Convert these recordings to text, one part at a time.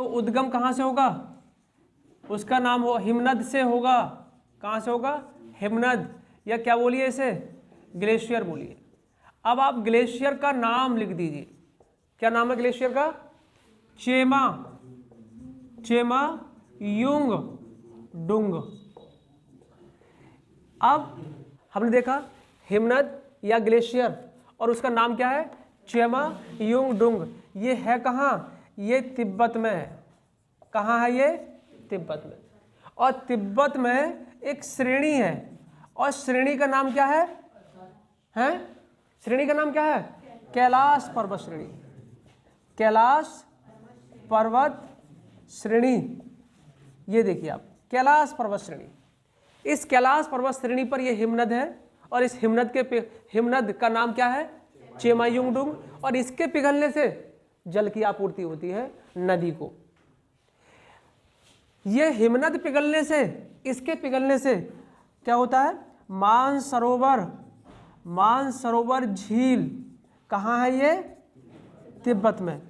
तो उद्गम कहाँ से होगा? उसका नाम हो हिमनद से होगा। कहाँ से होगा? हिमनद, या क्या बोलिए इसे? ग्लेशियर बोलिए। अब आप ग्लेशियर का नाम लिख दीजिए। क्या नाम है ग्लेशियर का? चेमा, चेमा युंग डुंग। अब हमने देखा हिमनद या ग्लेशियर, और उसका नाम क्या है? चेमा युंग डुंग। ये है कहाँ? ये तिब्बत में है। कहाँ है ये? तिब्बत में। और तिब्बत में एक श्रेणी है, और श्रेणी का नाम क्या है? हैं? श्रेणी का नाम क्या है? कैलाश पर्वत श्रेणी। कैलाश पर्वत श्रेणी। ये देखिए आप, कैलाश पर्वत श्रेणी। इस कैलाश पर्वत श्रेणी पर यह हिमनद है, और इस हिमनद का नाम क्या है? चेमायुंगडुंग। और इसके पिघलने से जल की आपूर्ति होती है नदी को। यह हिमनद पिघलने से, इसके पिघलने से क्या होता है? मानसरोवर झील कहाँ है ये? तिब्बत में।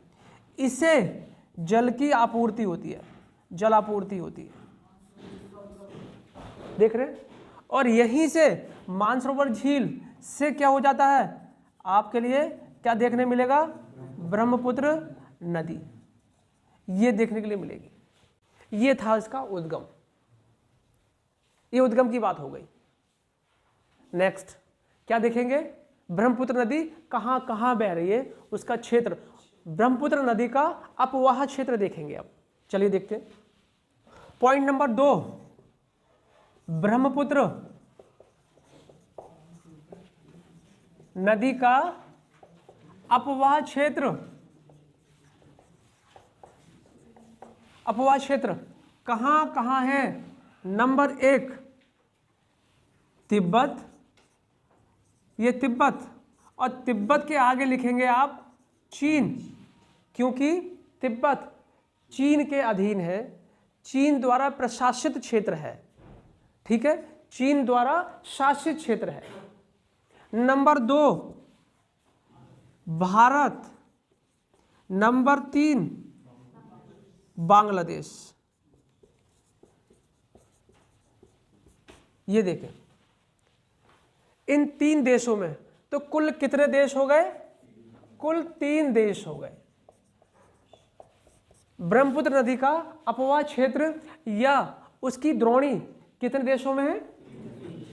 इसे जल की आपूर्ति होती है, जल आपूर्ति होती है। देख रहे हैं? और यहीं से मानसरोवर झील से क्या हो जाता है? आपके लिए क्या देखने मिलेगा? ब्रह्मपुत्र नदी, ये देखने के लिए मिलेगी। ये था इसका उद्गम। ये उद्गम की बात हो गई। नेक्स्ट क्या देखेंगे? ब्रह्मपुत्र नदी कहाँ कहाँ बह रही है, उसका क्षेत्र। ब्रह्मपुत्र नदी का अपवाह क्षेत्र देखेंगे। अब चलिए देखते हैं। पॉइंट नंबर 2, ब्रह्मपुत्र नदी का अपवाह क्षेत्र। अपवाह क्षेत्र कहाँ कहाँ है? नंबर 1 तिब्बत, ये तिब्बत, और तिब्बत के आगे लिखेंगे आप चीन, क्योंकि तिब्बत चीन के अधीन है, चीन द्वारा प्रशासित क्षेत्र है। ठीक है, चीन द्वारा शासित क्षेत्र है। Number 2 Bharat, number 3 Bangladesh. ये देखें, इन 3 देशों में तो कुल कितने देश हो गए? कुल 3 देश हो गए। ब्रह्मपुत्र नदी का अपवाह क्षेत्र या उसकी द्रोणी कितने देशों में है?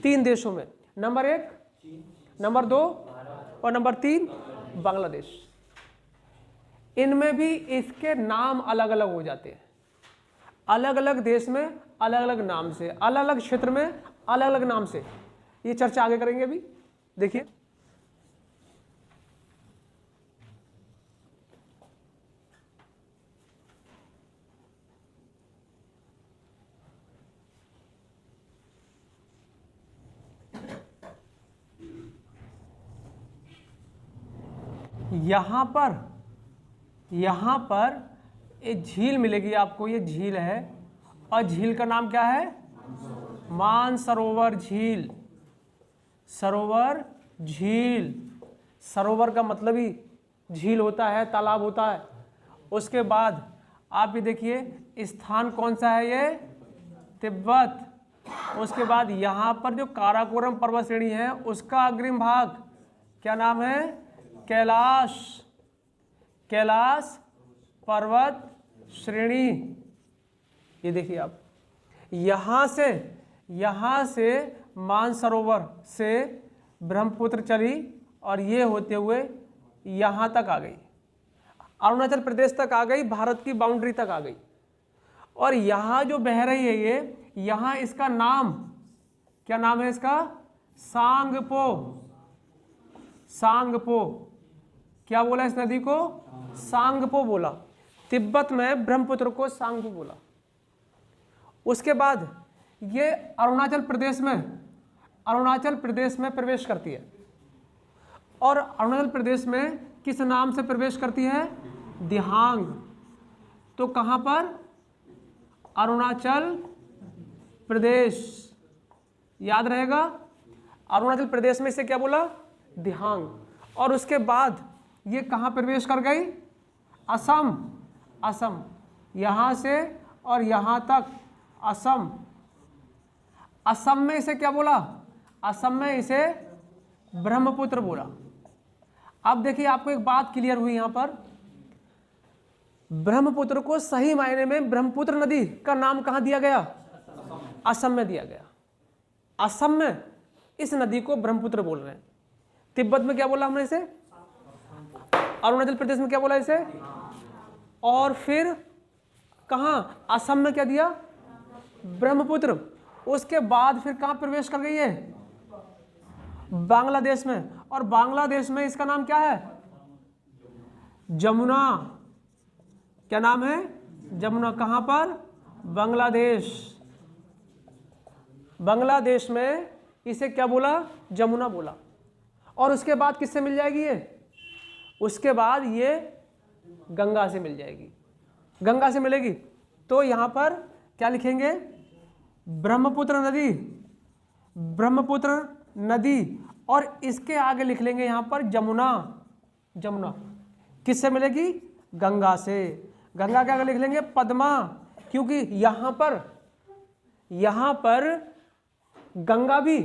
3 देशों में। नंबर 1, नंबर 2 और नंबर 3 बांग्लादेश। इनमें भी इसके नाम अलग अलग हो जाते हैं। अलग अलग देश में अलग अलग नाम से, अलग अलग क्षेत्र में अलग अलग नाम से। ये चर्चा आगे करेंगे। अभी देखिए, यहां पर एक झील मिलेगी आपको। ये झील है, और झील का नाम क्या है? मानसरोवर झील। सरोवर झील, सरोवर का मतलब ही झील होता है, तालाब होता है। उसके बाद आप ये देखिए, स्थान कौन सा है? ये तिब्बत। उसके बाद यहाँ पर जो काराकोरम पर्वत श्रेणी है, उसका अग्रिम भाग क्या नाम है? कैलाश, कैलाश पर्वत श्रेणी। ये देखिए आप, यहाँ से मानसरोवर से ब्रह्मपुत्र चली, और ये होते हुए यहाँ तक आ गई, अरुणाचल प्रदेश तक आ गई, भारत की बाउंड्री तक आ गई। और यहाँ जो बह रही है ये, यहाँ इसका नाम क्या नाम है? इसका सांगपो। सांगपो, क्या बोला इस नदी को? सांगपो बोला। तिब्बत में ब्रह्मपुत्र को सांगपो बोला। उसके बाद ये अरुणाचल प्रदेश में प्रवेश करती है। और अरुणाचल प्रदेश में किस नाम से प्रवेश करती है? दिहांग। तो कहां पर? अरुणाचल प्रदेश, याद रहेगा। अरुणाचल प्रदेश में इसे क्या बोला? दिहांग। और उसके बाद ये कहां प्रवेश कर गई? असम। असम, यहाँ से और यहाँ तक असम। असम में इसे क्या बोला? असम में इसे ब्रह्मपुत्र बोला। अब देखिए आपको एक बात क्लियर हुई यहाँ पर, ब्रह्मपुत्र को सही मायने में ब्रह्मपुत्र नदी का नाम कहाँ दिया गया? असम में दिया गया। असम में इस नदी को ब्रह्मपुत्र बोल रहे हैं। तिब्बत में क्या बोला हमने इसे? अरुणाचल प्रदेश में क्या बोला इसे? और फिर कहाँ? असम में क्या दिया? ब्रह्मपुत्र। उसके बाद फिर कहाँ प्रवेश कर गई है? बांग्लादेश में। और बांग्लादेश में इसका नाम क्या है? जमुना। क्या नाम है? जमुना। कहाँ पर? बांग्लादेश। बांग्लादेश में इसे क्या बोला? जमुना बोला। और उसके बाद किससे मिल जाएगी ये? उसके बाद ये गंगा से मिल जाएगी। गंगा से मिलेगी तो यहाँ पर क्या लिखेंगे? ब्रह्मपुत्र नदी। ब्रह्मपुत्र नदी। और इसके आगे लिख लेंगे यहाँ पर जमुना। जमुना किससे मिलेगी? गंगा से। गंगा के आगे लिख लेंगे पद्मा, क्योंकि यहाँ पर गंगा भी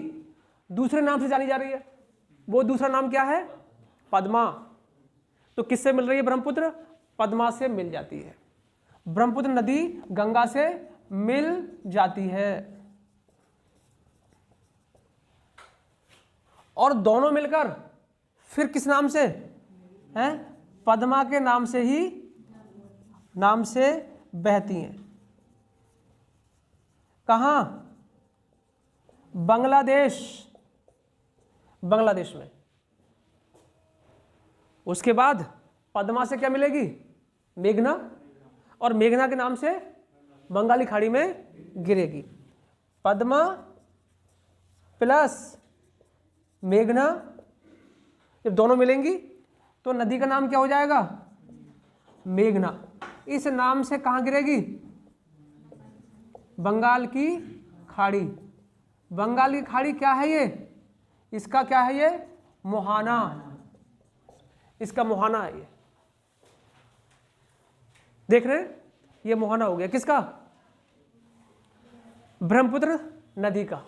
दूसरे नाम से जानी जा रही है। वो दूसरा नाम क्या है? पद्मा। तो किससे मिल रही है ब्रह्मपुत्र? पद्मा से मिल जाती है। ब्रह्मपुत्र नदी गंगा से मिल जाती है। और दोनों मिलकर फिर किस नाम से हैं? पद्मा के नाम से बहती हैं। कहाँ? बांग्लादेश। बांग्लादेश में। उसके बाद पद्मा से क्या मिलेगी? मेघना। और मेघना के नाम से बंगाली खाड़ी में गिरेगी। पद्मा प्लस मेघना जब दोनों मिलेंगी तो नदी का नाम क्या हो जाएगा? मेघना। इस नाम से कहाँ गिरेगी? बंगाल की खाड़ी। बंगाल की खाड़ी क्या है ये? इसका क्या है ये? मुहाना। इसका मुहाना है ये। देख रहे हैं? ये मुहाना हो गया किसका? ब्रह्मपुत्र नदी का।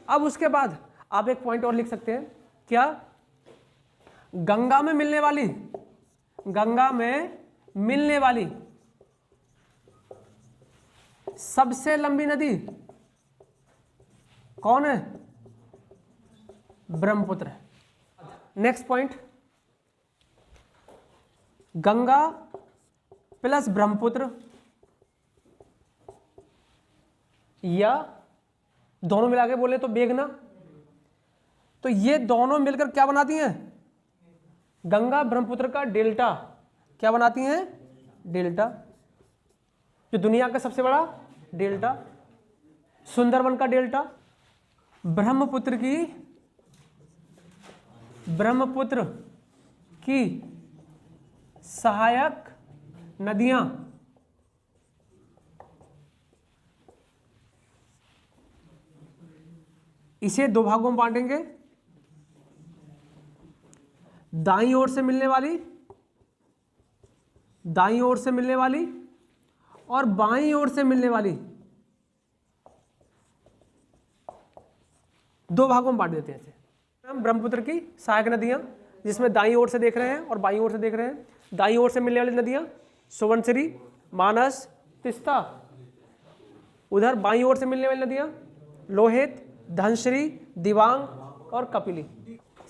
अब उसके बाद आप एक पॉइंट और लिख सकते हैं। क्या? गंगा में मिलने वाली सबसे लंबी नदी कौन है? ब्रह्मपुत्र है। Next point, Ganga plus Brahmaputra या दोनों मिला के बोले तो मेघना। तो ये दोनों मिलकर क्या बनाती हैं? गंगा ब्रह्मपुत्र का डेल्टा। क्या बनाती हैं? डेल्टा। जो दुनिया का सबसे बड़ा डेल्टा, सुंदरवन का डेल्टा। ब्रह्मपुत्र की सहायक नदियां इसे दो भागों में बांटेंगे। दाईं ओर से मिलने वाली और बाईं ओर से मिलने वाली, दो भागों में बांट देते हैं इसे। हम ब्रह्मपुत्र की सहायक नदियां जिसमें दाईं ओर से देख रहे हैं और बाईं ओर से देख रहे हैं। दाईं ओर से मिलने वाली नदियां सुवर्णश्री, मानस, तिस्ता। उधर बाईं ओर से मिलने वाली नदियां लोहित, धनश्री, दिबांग और कपिली।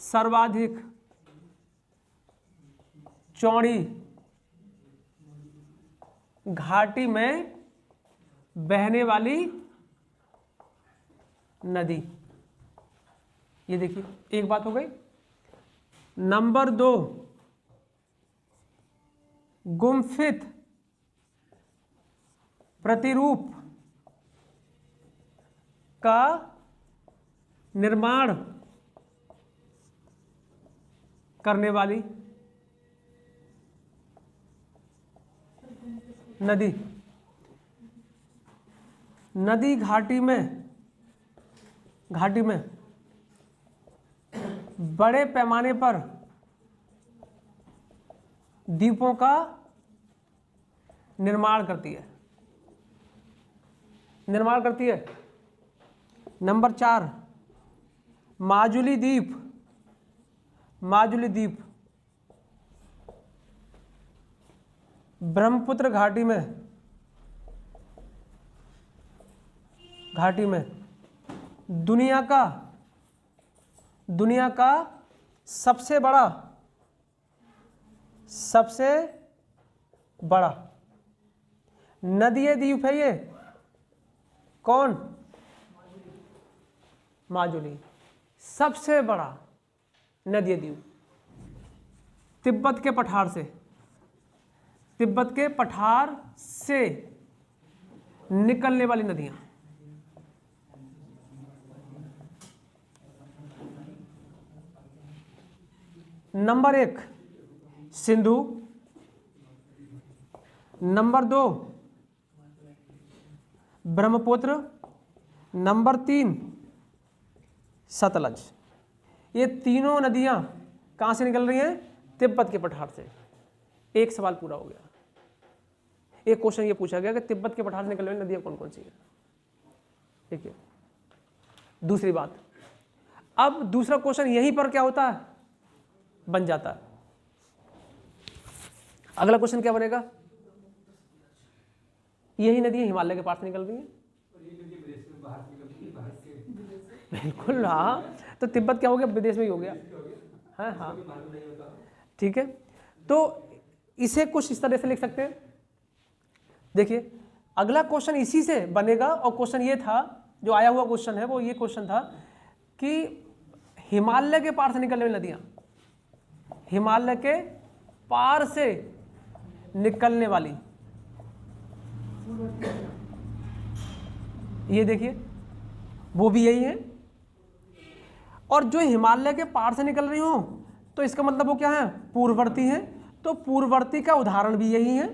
सर्वाधिक चौड़ी घाटी में बहने वाली नदी। ये देखिए एक बात हो गई। नंबर 2, गुम्फित प्रतिरूप का निर्माण करने वाली नदी। नदी घाटी में बड़े पैमाने पर द्वीपों का निर्माण करती है, निर्माण करती है। नंबर 4 माजुली द्वीप, माजुली द्वीप ब्रह्मपुत्र घाटी में, घाटी में दुनिया का सबसे बड़ा नदीय द्वीप है ये। कौन? माजुली, सबसे बड़ा नदीय द्वीप। तिब्बत के पठार से, तिब्बत के पठार से निकलने वाली नदियां। Number 1 Sindhu, number 2 Brahmaputra, number 3 Sutlej. ये तीनों नदियां कहां से निकल रही हैं? तिब्बत के पठार से। एक सवाल पूरा हो गया। एक क्वेश्चन ये पूछा गया कि तिब्बत के पठार से निकलने वाली नदियां कौन कौन सी है। ठीक है, दूसरी बात, अब दूसरा क्वेश्चन यहीं पर क्या होता है, बन जाता है। अगला क्वेश्चन क्या बनेगा? यही नदियां हिमालय के पार से निकल रही हैं। बिल्कुल, हाँ, तो तिब्बत क्या हो गया? विदेश में ही हो गया। हाँ हाँ, ठीक है। तो इसे कुछ इस तरह से लिख सकते हैं। देखिए, अगला क्वेश्चन इसी से बनेगा, और क्वेश्चन ये था, जो आया हुआ क्वेश्चन है वो ये क्वेश्चन था कि हिमालय के पार से निकलने वाली नदियां, हिमालय के पार से निकलने वाली, ये देखिए वो भी यही है। और जो हिमालय के पार से निकल रही हो तो इसका मतलब वो क्या है? पूर्ववर्ती है। तो पूर्ववर्ती का उदाहरण भी यही है।